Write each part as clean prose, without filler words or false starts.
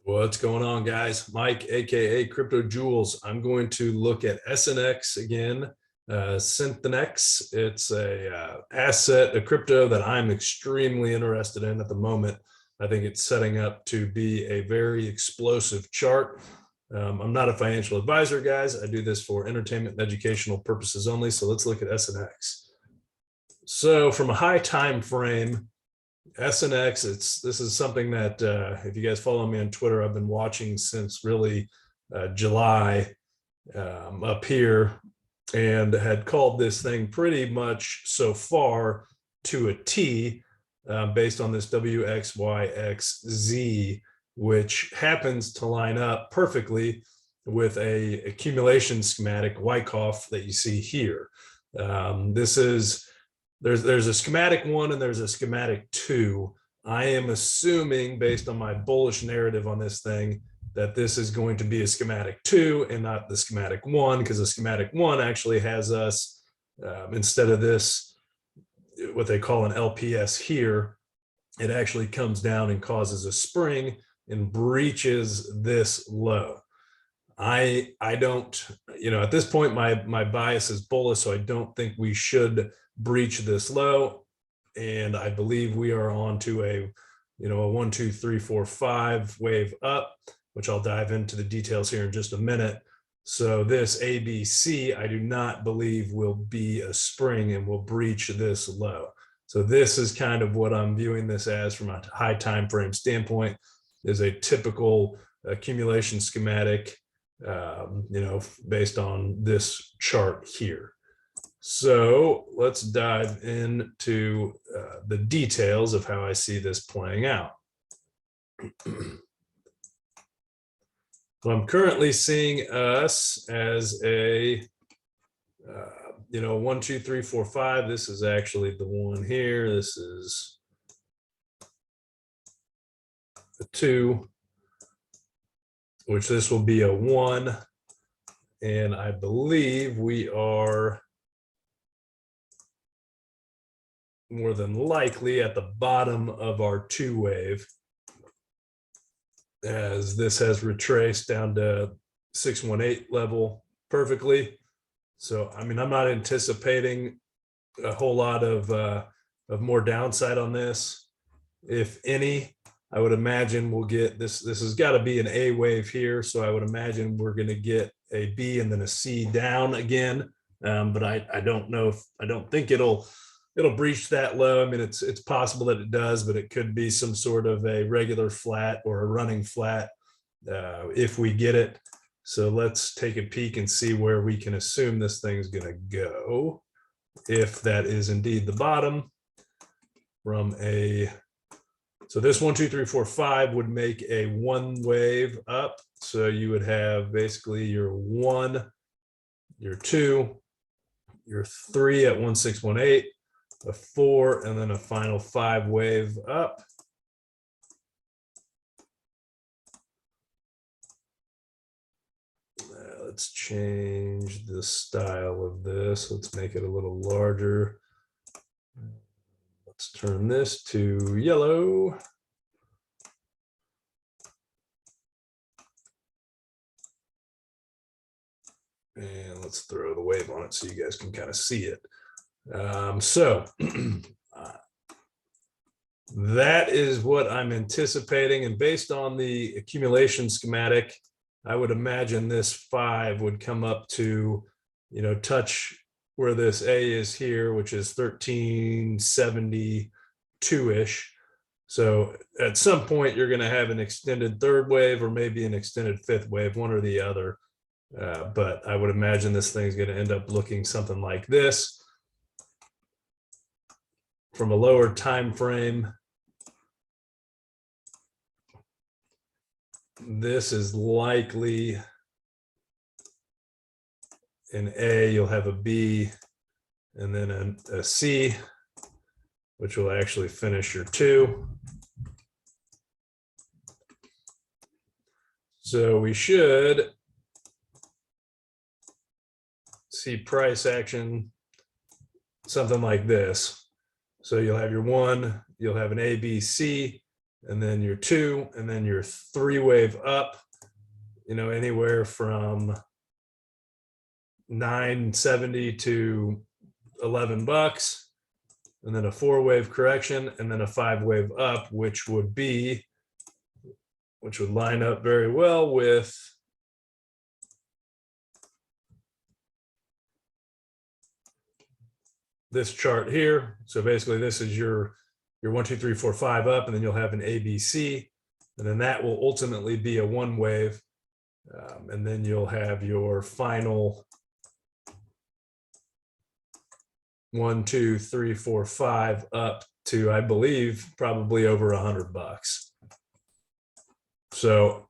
What's going on, guys? Mike, aka Crypto Jewels. I'm going to look at SNX again, Synthetix. It's a asset, a crypto that I'm extremely interested in at the moment. I think it's setting up to be a very explosive chart. I'm not a financial advisor, guys. I do this for entertainment and educational purposes only. So let's look at SNX. So from a high time frame, SNX, this is something that if you guys follow me on Twitter, I've been watching since really July up here, and had called this thing pretty much so far to a T based on this WXYXZ, which happens to line up perfectly with a accumulation schematic Wyckoff that you see here. There's a schematic 1 and there's a schematic 2. I am assuming, based on my bullish narrative on this thing, that this is going to be a schematic 2 and not the schematic 1, because the schematic 1 actually has us, instead of this, what they call an LPS here, it actually comes down and causes a spring and breaches this low. I don't, at this point, my bias is bullish, so I don't think we should breach this low. And I believe we are on to a 1, 2, 3, 4, 5 wave up, which I'll dive into the details here in just a minute. So this ABC, I do not believe will be a spring and will breach this low. So this is kind of what I'm viewing this as from a high time frame standpoint, is a typical accumulation schematic, based on this chart here. So let's dive into the details of how I see this playing out. So I'm currently seeing us as a 1, 2, 3, 4, 5. This is actually the one here. This is a 2, which this will be a 1. And I believe we are more than likely at the bottom of our 2 wave, as this has retraced down to 618 level perfectly. So, I mean, I'm not anticipating a whole lot of more downside on this. If any, I would imagine we'll get this. This has got to be an A wave here. So I would imagine we're going to get a B and then a C down again. But I don't know if, I don't think it'll breach that low. I mean, it's possible that it does, but it could be some sort of a regular flat or a running flat if we get it. So let's take a peek and see where we can assume this thing's going to go, if that is indeed the bottom from a. So this 1, 2, 3, 4, 5 would make a 1 wave up. So you would have basically your 1, your 2, your 3 at 1618, a 4, and then a final 5 wave up. Let's change the style of this. Let's make it a little larger. Let's turn this to yellow. And let's throw the wave on it so you guys can kind of see it. That is what I'm anticipating. And based on the accumulation schematic, I would imagine this 5 would come up to, touch where this A is here, which is 1372-ish. So at some point, you're going to have an extended 3rd wave or maybe an extended 5th wave, one or the other. But I would imagine this thing's going to end up looking something like this. From a lower time frame, this is likely an A, you'll have a B, and then a C, which will actually finish your 2. So we should see price action something like this. So you'll have your 1, you'll have an A, B, C, and then your 2, and then your 3 wave up, you know, anywhere from $9.70 to $11, and then a 4 wave correction, and then a 5 wave up, which would line up very well with this chart here. So basically this is your 1, 2, 3, 4, 5 up, and then you'll have an ABC, and then that will ultimately be a 1 wave. And then you'll have your final 1, 2, 3, 4, 5 up to, I believe, probably over $100. So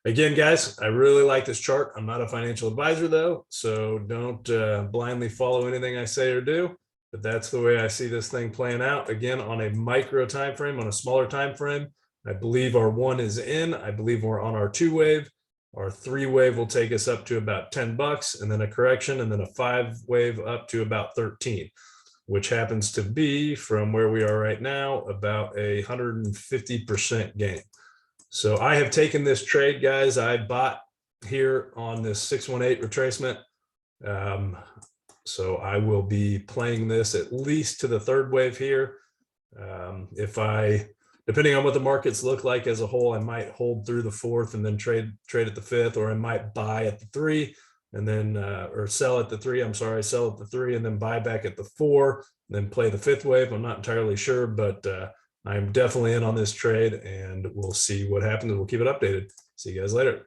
again, guys, I really like this chart. I'm not a financial advisor though, so don't blindly follow anything I say or do, but that's the way I see this thing playing out. Again, on a micro time frame, on a smaller time frame, I believe our 1 is in. I believe we're on our 2 wave. Our 3 wave will take us up to about $10, and then a correction, and then a 5 wave up to about 13, which happens to be, from where we are right now, about 150% gain. So I have taken this trade, guys. I bought here on this 618 retracement. So I will be playing this at least to the 3rd wave here. Depending on what the markets look like as a whole, I might hold through the 4th and then trade at the 5th, or I might buy at the 3 and then, or sell at the 3. I'm sorry, sell at the 3 and then buy back at the 4, then play the 5th wave. I'm not entirely sure, but I'm definitely in on this trade, and we'll see what happens. We'll keep it updated. See you guys later.